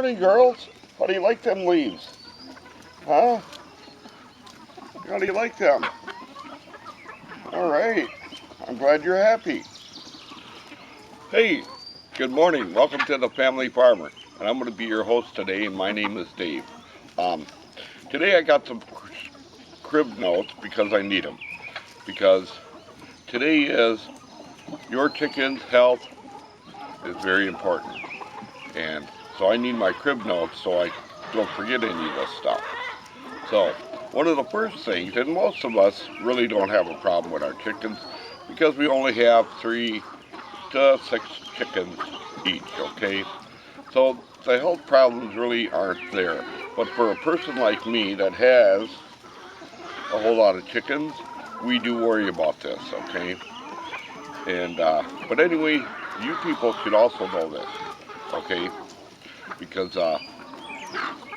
Morning, girls. How do you like them leaves? Huh? How do you like them? All right. I'm glad you're happy. Hey, good morning. Welcome to the Family Farmer. And I'm going to be your host today, and my name is Dave. Today I got some crib notes because I need them. Because today is your chicken's health is very important. And so I need my crib notes so I don't forget any of this stuff. So, one of the first things, and most of us really don't have a problem with our chickens because we only have 3 to 6 chickens each, okay? So, the health problems really aren't there. But for a person like me that has a whole lot of chickens, we do worry about this, okay? And, but anyway, you people should also know this, okay? Because the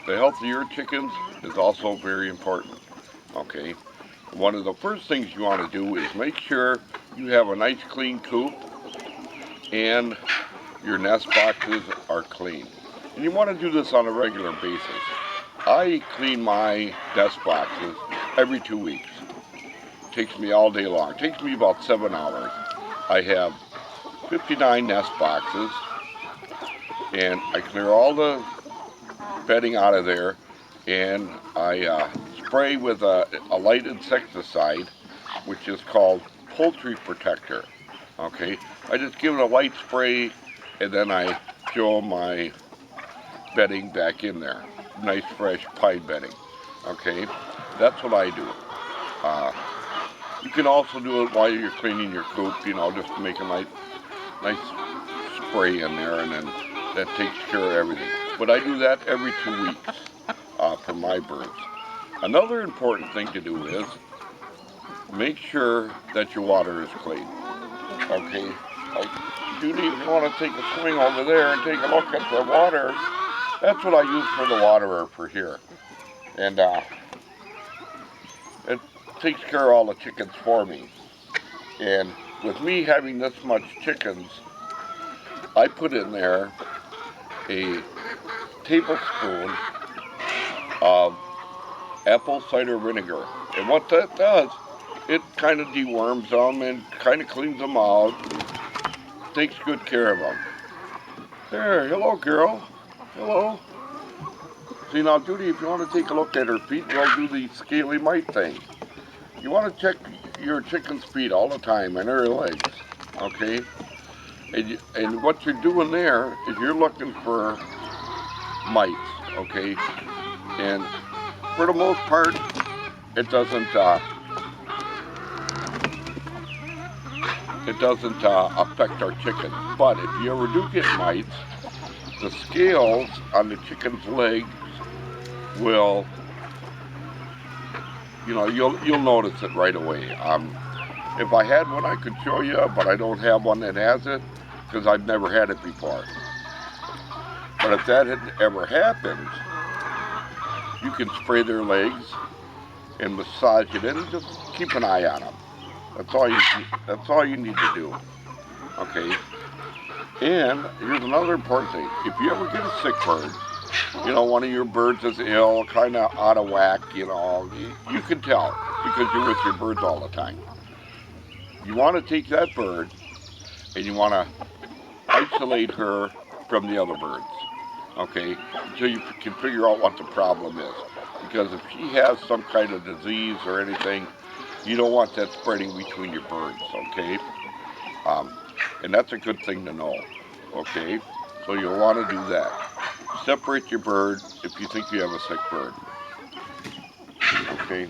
health of your chickens is also very important, okay? One of the first things you want to do is make sure you have a nice clean coop and your nest boxes are clean. And you want to do this on a regular basis. I clean my nest boxes every 2 weeks. It takes me all day long. It takes me about 7 hours. I have 59 nest boxes and I clear all the bedding out of there, and I spray with a light insecticide, which is called Poultry Protector. Okay, I just give it a light spray, and then I throw my bedding back in there, nice fresh pine bedding. Okay, that's what I do. Uh, you can also do it while you're cleaning your coop, just to make a nice spray in there, and then that takes care of everything. But I do that every 2 weeks for my birds. Another important thing to do is make sure that your water is clean. Okay, like Judy, if you want to take a swing over there and take a look at the water, that's what I use for the waterer for here. And it takes care of all the chickens for me. And with me having this much chickens, I put in there a tablespoon of apple cider vinegar. And what that does, it kind of deworms them and kind of cleans them out, takes good care of them. There, hello girl, hello. See now Judy, if you want to take a look at her feet, we'll do the scaly mite thing. You want to check your chicken's feet all the time and her legs, okay? And what you're doing there is you're looking for mites, okay? And for the most part, it doesn't affect our chickens. But if you ever do get mites, the scales on the chicken's legs will, you'll notice it right away. If I had one, I could show you, but I don't have one that has it because I've never had it before. But if that had ever happened, you can spray their legs and massage it in and just keep an eye on them. That's all you need to do. Okay. And here's another important thing. If you ever get a sick bird, one of your birds is ill, kind of out of whack, you can tell because you're with your birds all the time. You want to take that bird and you want to isolate her from the other birds, okay, until you can figure out what the problem is. Because if she has some kind of disease or anything, you don't want that spreading between your birds, okay? And that's a good thing to know, okay? So you'll want to do that. Separate your bird if you think you have a sick bird, okay?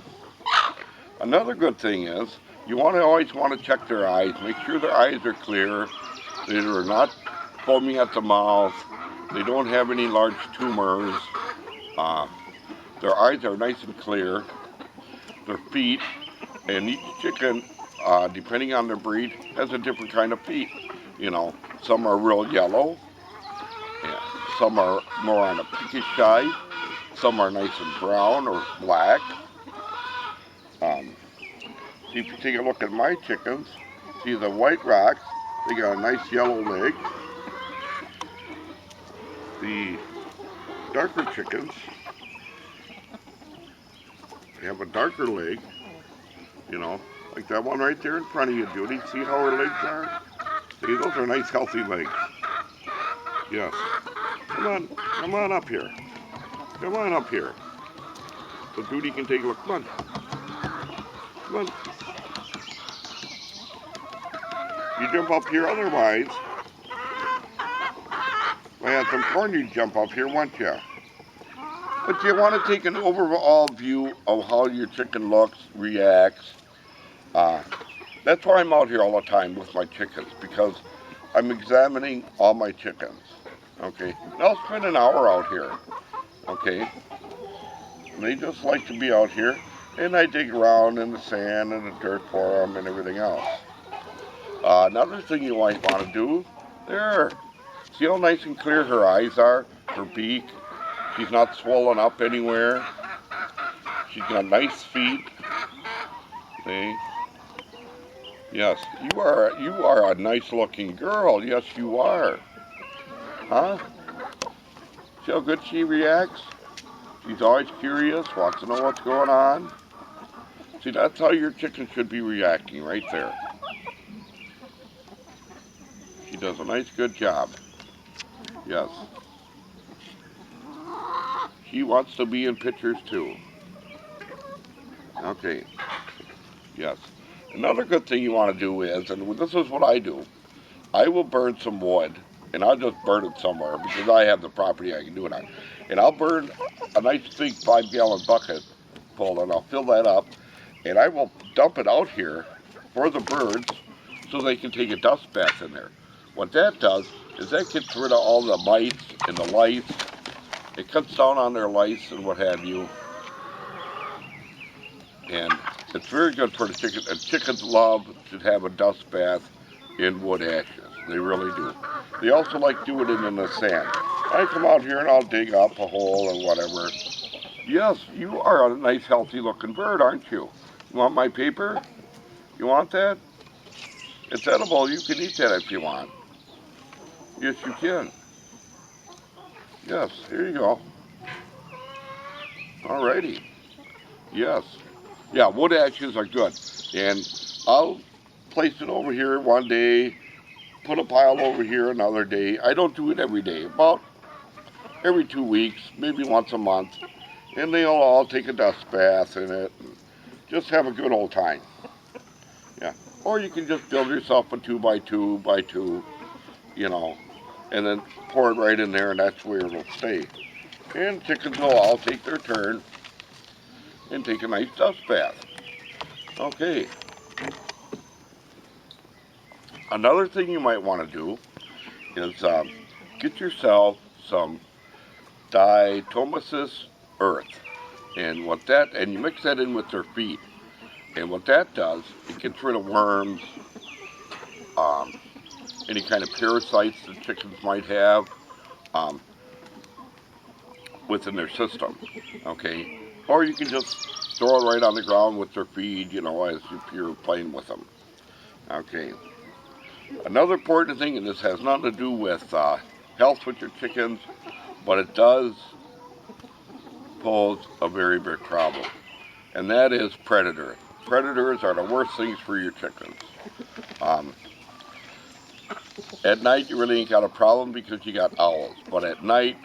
Another good thing is you always want to check their eyes. Make sure their eyes are clear. They are not foaming at the mouth. They don't have any large tumors. Their eyes are nice and clear. Their feet, and each chicken, depending on their breed, has a different kind of feet. Some are real yellow. Yeah, some are more on a pinkish side. Some are nice and brown or black. See, if you take a look at my chickens, see the white rocks, they got a nice yellow leg. The darker chickens have a darker leg, you know, like that one right there in front of you, Judy. See how her legs are? See, those are nice, healthy legs. Yes. Come on up here. Come on up here. So Judy can take a look. Come on. Come on. You jump up here otherwise. If I had some corn, you'd jump up here, wouldn't you? But you want to take an overall view of how your chicken looks, reacts. That's why I'm out here all the time with my chickens, because I'm examining all my chickens. Okay, and I'll spend an hour out here. Okay, and they just like to be out here, and I dig around in the sand and the dirt for them and everything else. Another thing you might want to do, there, see how nice and clear her eyes are, her beak. She's not swollen up anywhere. She's got nice feet. See? Yes, you are a nice looking girl. Yes, you are. Huh? See how good she reacts? She's always curious, wants to know what's going on. See, that's how your chicken should be reacting right there. She does a nice, good job. Yes. She wants to be in pictures too. Okay. Yes. Another good thing you want to do is, and this is what I do, I will burn some wood, and I'll just burn it somewhere because I have the property I can do it on. And I'll burn a nice big 5-gallon bucket full, and I'll fill that up, and I will dump it out here for the birds so they can take a dust bath in there. What that does is that gets rid of all the mites and the lice. It cuts down on their lice and what have you. And it's very good for the chicken. And chickens love to have a dust bath in wood ashes. They really do. They also like doing it in the sand. I come out here and I'll dig up a hole or whatever. Yes, you are a nice, healthy looking bird, aren't you? You want my paper? You want that? It's edible. You can eat that if you want. Yes, you can. Yes, here you go. Alrighty. Yes. Yeah, wood ashes are good. And I'll place it over here one day, put a pile over here another day. I don't do it every day, about every 2 weeks, maybe once a month. And they'll all take a dust bath in it and just have a good old time. Yeah. Or you can just build yourself a 2x2 by 2, you know, and then pour it right in there, and that's where it'll stay. And chickens will all take their turn and take a nice dust bath. Okay. Another thing you might want to do is get yourself some diatomaceous earth, and you mix that in with their feed. And what that does, it gets rid of worms, any kind of parasites that chickens might have within their system, okay? Or you can just throw it right on the ground with their feed, you know, as if you're playing with them, okay? Another important thing, and this has nothing to do with health with your chickens, but it does pose a very big problem, and that is predators. Predators are the worst things for your chickens. At night, you really ain't got a problem because you got owls. But at night,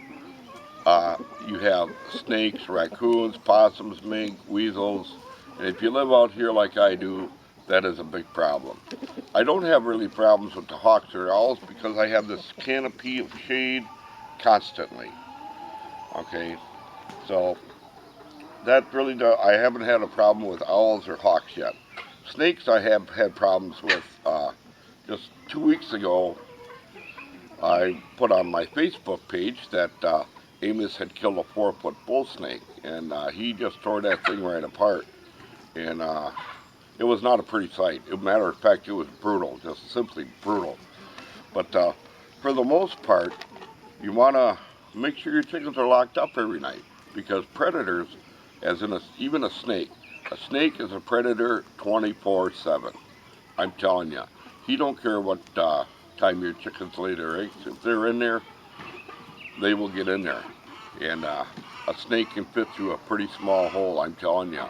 you have snakes, raccoons, possums, mink, weasels. And if you live out here like I do, that is a big problem. I don't have really problems with the hawks or owls because I have this canopy of shade constantly. Okay, so that really does, I haven't had a problem with owls or hawks yet. Snakes I have had problems with. Just 2 weeks ago, I put on my Facebook page that Amos had killed a 4-foot bull snake, and he just tore that thing right apart. And it was not a pretty sight. As a matter of fact, it was brutal, just simply brutal. But for the most part, you want to make sure your chickens are locked up every night, because predators, as in even a snake is a predator 24/7. I'm telling you. He don't care what time your chickens lay their eggs. If they're in there, they will get in there. And a snake can fit through a pretty small hole, I'm telling you.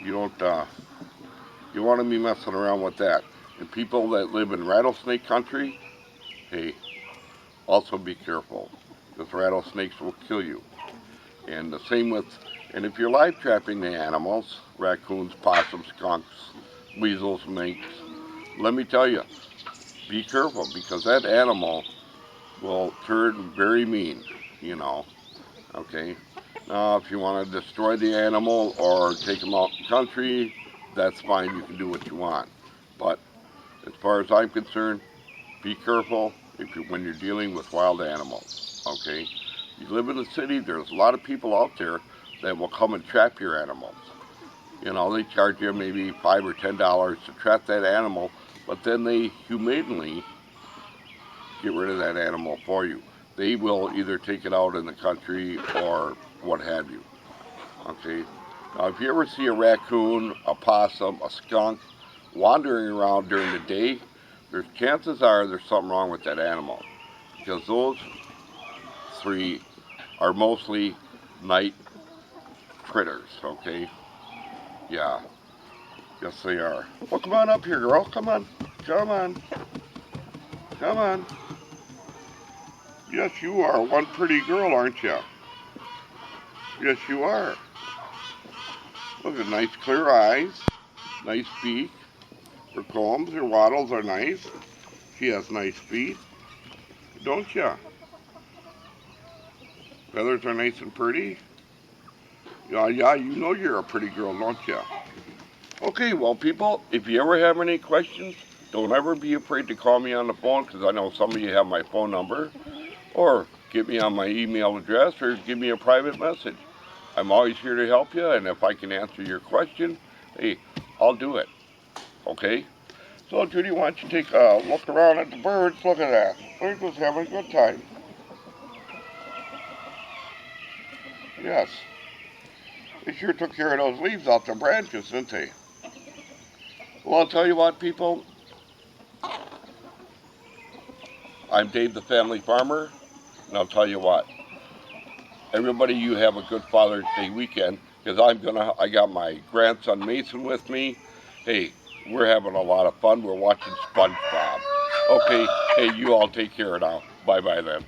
You don't, you want to be messing around with that. And people that live in rattlesnake country, hey, also be careful, because rattlesnakes will kill you. And the same with, and if you're live trapping the animals, raccoons, possums, skunks, weasels, minks, let me tell you, be careful, because that animal will turn very mean, you know, okay? Now, if you want to destroy the animal or take them out in the country, that's fine, you can do what you want. But as far as I'm concerned, be careful when you're dealing with wild animals, okay? You live in the city, there's a lot of people out there that will come and trap your animals. You know, they charge you maybe $5 or $10 to trap that animal, but then they humanely get rid of that animal for you. They will either take it out in the country or what have you. Okay? Now, if you ever see a raccoon, a possum, a skunk wandering around during the day, there's chances are there's something wrong with that animal, because those three are mostly night critters, okay? Yeah, yes they are. Well, come on up here, girl. Come on. Come on. Come on. Yes, you are one pretty girl, aren't you? Yes, you are. Look at nice clear eyes, nice beak. Her combs, her wattles are nice. She has nice feet, don't you? Feathers are nice and pretty. Yeah, you know you're a pretty girl, don't you? Okay, well, people, if you ever have any questions, don't ever be afraid to call me on the phone, because I know some of you have my phone number, or get me on my email address, or give me a private message. I'm always here to help you, and if I can answer your question, hey, I'll do it. Okay? So, Judy, why don't you take a look around at the birds? Look at that. They're just having a good time. Yes. They sure took care of those leaves off the branches, didn't they? Well, I'll tell you what, people. I'm Dave the Family Farmer, and I'll tell you what. Everybody, you have a good Father's Day weekend, because I got my grandson Mason with me. Hey, we're having a lot of fun. We're watching SpongeBob. Okay, hey, you all take care now. Bye-bye then.